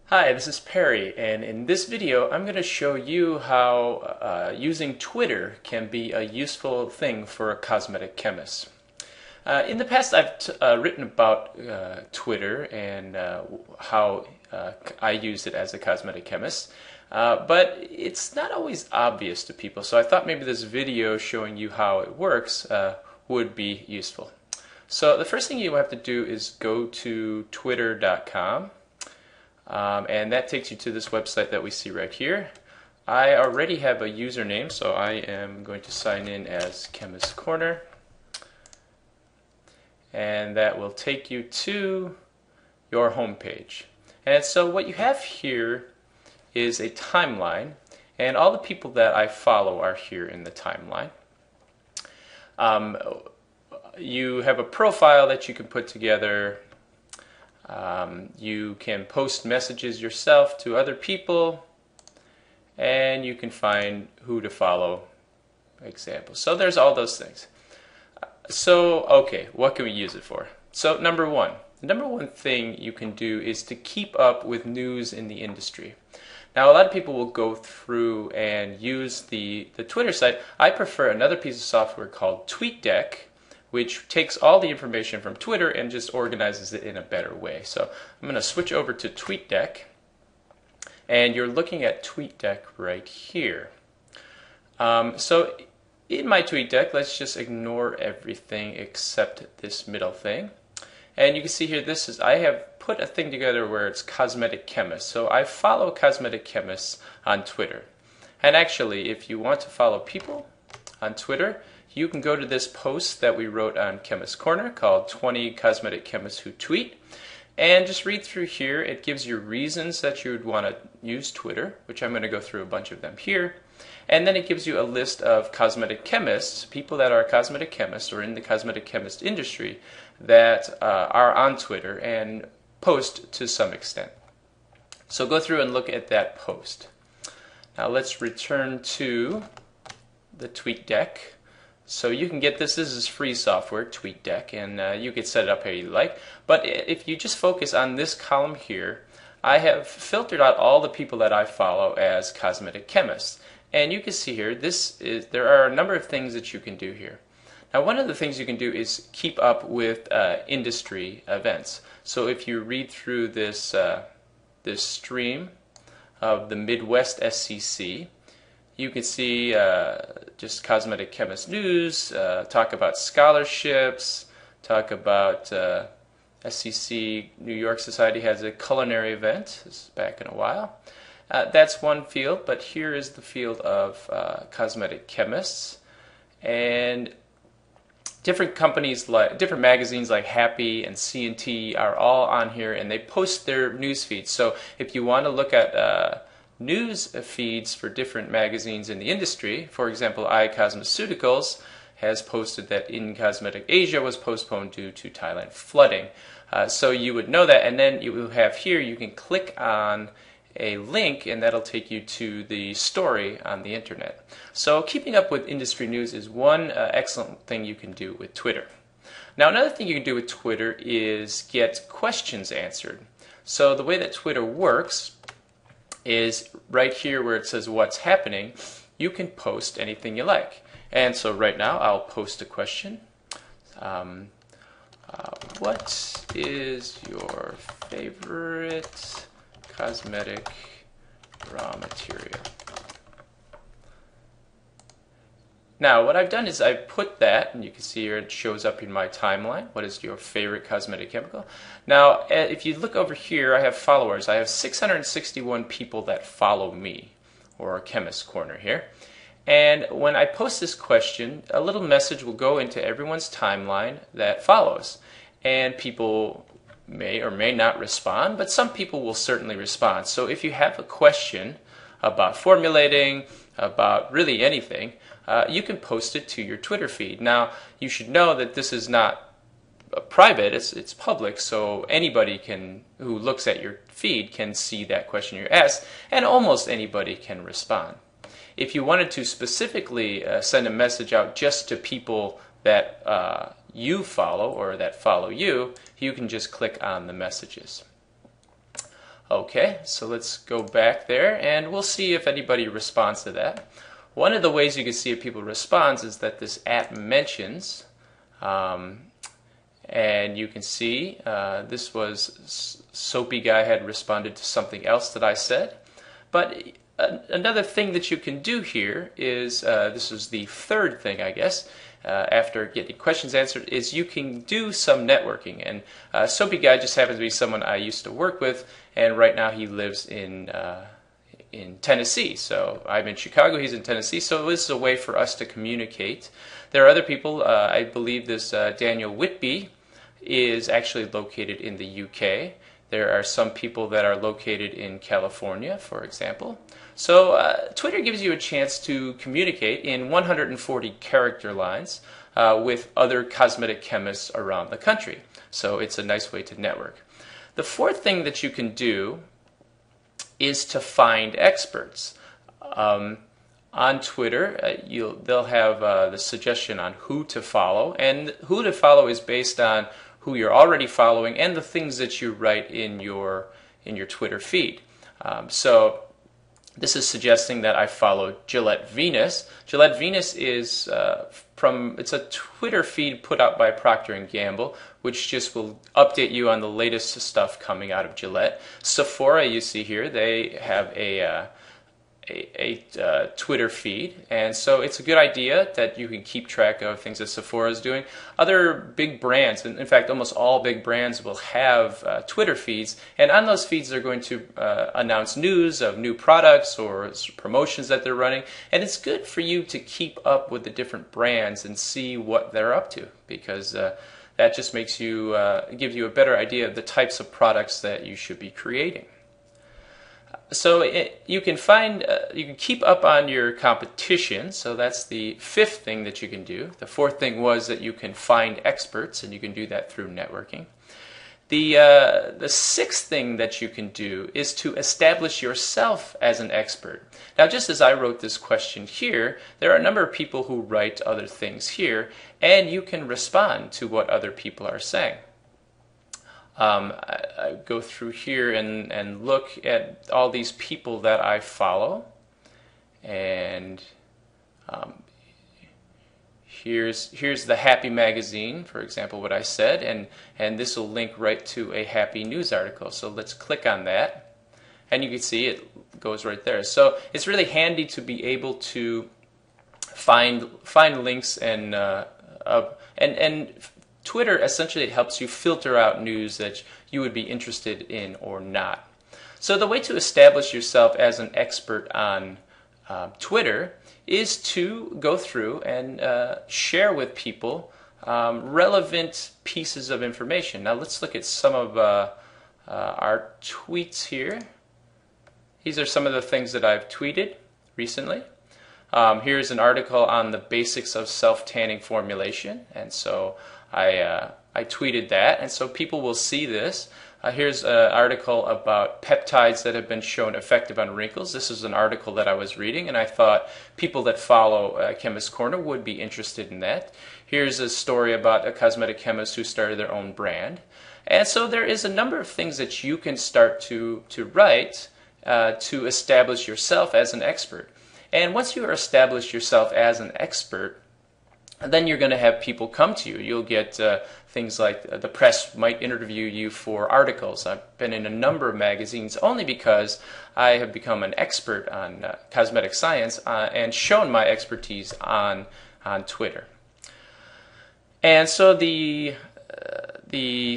Hi, this is Perry, and in this video I'm going to show you how using Twitter can be a useful thing for a cosmetic chemist. In the past I've written about Twitter and how I use it as a cosmetic chemist, but it's not always obvious to people, so I thought maybe this video showing you how it works would be useful. So the first thing you have to do is go to twitter.com. And that takes you to this website that we see right here. I already have a username, so I am going to sign in as Chemist Corner. And that will take you to your home page. And so what you have here is a timeline, and all the people that I follow are here in the timeline. You have a profile that you can put together. You can post messages yourself to other people, and you can find who to follow, examples. So there's all those things. So, okay, what can we use it for? So the number one thing you can do is to keep up with news in the industry. Now, a lot of people will go through and use the Twitter site. I prefer another piece of software called TweetDeck, which takes all the information from Twitter and just organizes it in a better way. So I'm going to switch over to TweetDeck, and you're looking at TweetDeck right here. So in my TweetDeck, let's just ignore everything except this middle thing. And you can see here, I have put a thing together where it's Cosmetic Chemist. So I follow Cosmetic Chemists on Twitter. And actually, if you want to follow people on Twitter, you can go to this post that we wrote on Chemist Corner called 20 Cosmetic Chemists Who Tweet, and just read through here. It gives you reasons that you would want to use Twitter, which I'm going to go through a bunch of them here. And then it gives you a list of cosmetic chemists, people that are cosmetic chemists or in the cosmetic chemist industry that are on Twitter and post to some extent. So go through and look at that post. Now let's return to the TweetDeck. So you can get this is free software, TweetDeck, and you can set it up how you like. But if you just focus on this column here, I have filtered out all the people that I follow as cosmetic chemists. And you can see here, there are a number of things that you can do here. Now, one of the things you can do is keep up with industry events. So if you read through this stream of the Midwest SCC, you can see just Cosmetic Chemist news, talk about scholarships, talk about SCC New York Society has a culinary event. This is back in a while. That's one field, but here is the field of cosmetic chemists. And different companies, different magazines like Happy and C&T are all on here, and they post their news feeds. So if you want to look at news feeds for different magazines in the industry. For example, iCosmeceuticals has posted that In Cosmetic Asia was postponed due to Thailand flooding. So you would know that, and then you will have here, you can click on a link and that'll take you to the story on the internet. So keeping up with industry news is one excellent thing you can do with Twitter. Now, another thing you can do with Twitter is get questions answered. So the way that Twitter works is right here where it says what's happening, you can post anything you like. And so right now I'll post a question. What is your favorite cosmetic raw material? Now what I've done is I've put that, and you can see here it shows up in my timeline. What is your favorite cosmetic chemical? Now if you look over here, I have followers. I have 661 people that follow me, or Chemist Corner here. And when I post this question, a little message will go into everyone's timeline that follows. And people may or may not respond, but some people will certainly respond. So if you have a question about formulating, about really anything, you can post it to your Twitter feed. Now, you should know that this is not private, it's public, so anybody who looks at your feed can see that question you asked, and almost anybody can respond. If you wanted to specifically send a message out just to people that you follow or that follow you, you can just click on the messages. Okay, so let's go back there and we'll see if anybody responds to that. One of the ways you can see if people respond is that this app mentions, and you can see this was Soapy Guy had responded to something else that I said. But another thing that you can do here is, this is the third thing, I guess, after getting questions answered, is you can do some networking. And Soapy Guy just happens to be someone I used to work with, and right now he lives in Tennessee. So I'm in Chicago, he's in Tennessee, so this is a way for us to communicate. There are other people, I believe this Daniel Whitby is actually located in the UK. There are some people that are located in California, for example. So Twitter gives you a chance to communicate in 140 character lines with other cosmetic chemists around the country. So it's a nice way to network. The fourth thing that you can do is to find experts. On Twitter, they'll have the suggestion on who to follow, and who to follow is based on who you're already following and the things that you write in your Twitter feed. So this is suggesting that I follow Gillette Venus. Gillette Venus is it's a Twitter feed put out by Procter & Gamble, which just will update you on the latest stuff coming out of Gillette. Sephora, you see here, they have a Twitter feed, and so it's a good idea that you can keep track of things that Sephora is doing. Other big brands, in fact almost all big brands, will have Twitter feeds, and on those feeds they're going to announce news of new products or promotions that they're running, and it's good for you to keep up with the different brands and see what they're up to, because that just makes you gives you a better idea of the types of products that you should be creating. So you can keep up on your competition. So that's the fifth thing that you can do. The fourth thing was that you can find experts, and you can do that through networking. The sixth thing that you can do is to establish yourself as an expert. Now, just as I wrote this question here, there are a number of people who write other things here, and you can respond to what other people are saying. I go through here and look at all these people that I follow, and here's the Happy magazine, for example, what I said, and this will link right to a Happy news article. So let's click on that, and you can see it goes right there. So it's really handy to be able to find links and Twitter essentially helps you filter out news that you would be interested in or not. So the way to establish yourself as an expert on Twitter is to go through and share with people relevant pieces of information. Now let's look at some of our tweets here. These are some of the things that I've tweeted recently. Here's an article on the basics of self-tanning formulation, and so I tweeted that, and so people will see this. Here's an article about peptides that have been shown effective on wrinkles. This is an article that I was reading, and I thought people that follow Chemist Corner would be interested in that. Here's a story about a cosmetic chemist who started their own brand. And so there is a number of things that you can start to write to establish yourself as an expert. And once you establish yourself as an expert, then you're going to have people come to you. You'll get things like the press might interview you for articles. I've been in a number of magazines only because I have become an expert on cosmetic science and shown my expertise on Twitter. And so the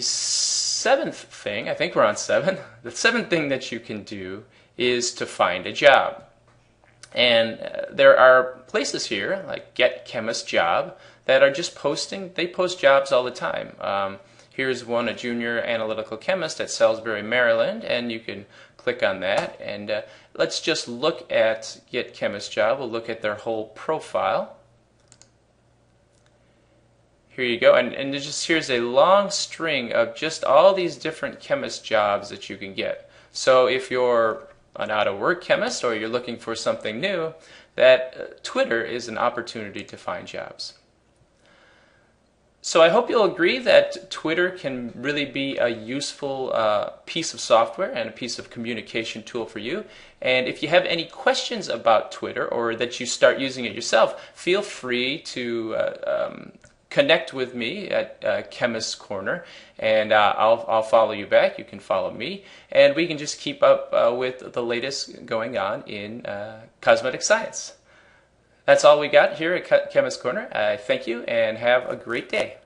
seventh thing, I think we're on 7, the seventh thing that you can do is to find a job. And there are places here like Get Chemist Job that are just posting. They post jobs all the time. Here's one, a junior analytical chemist at Salisbury, Maryland, and you can click on that. And let's just look at Get Chemist Job. We'll look at their whole profile. Here you go, and here's a long string of just all these different chemist jobs that you can get. So if you're an out-of-work chemist or you're looking for something new, that Twitter is an opportunity to find jobs. So I hope you'll agree that Twitter can really be a useful piece of software and a piece of communication tool for you. And if you have any questions about Twitter or that you start using it yourself, feel free to connect with me at Chemist Corner, and I'll follow you back. You can follow me, and we can just keep up with the latest going on in cosmetic science. That's all we got here at Chemist Corner. I thank you and have a great day.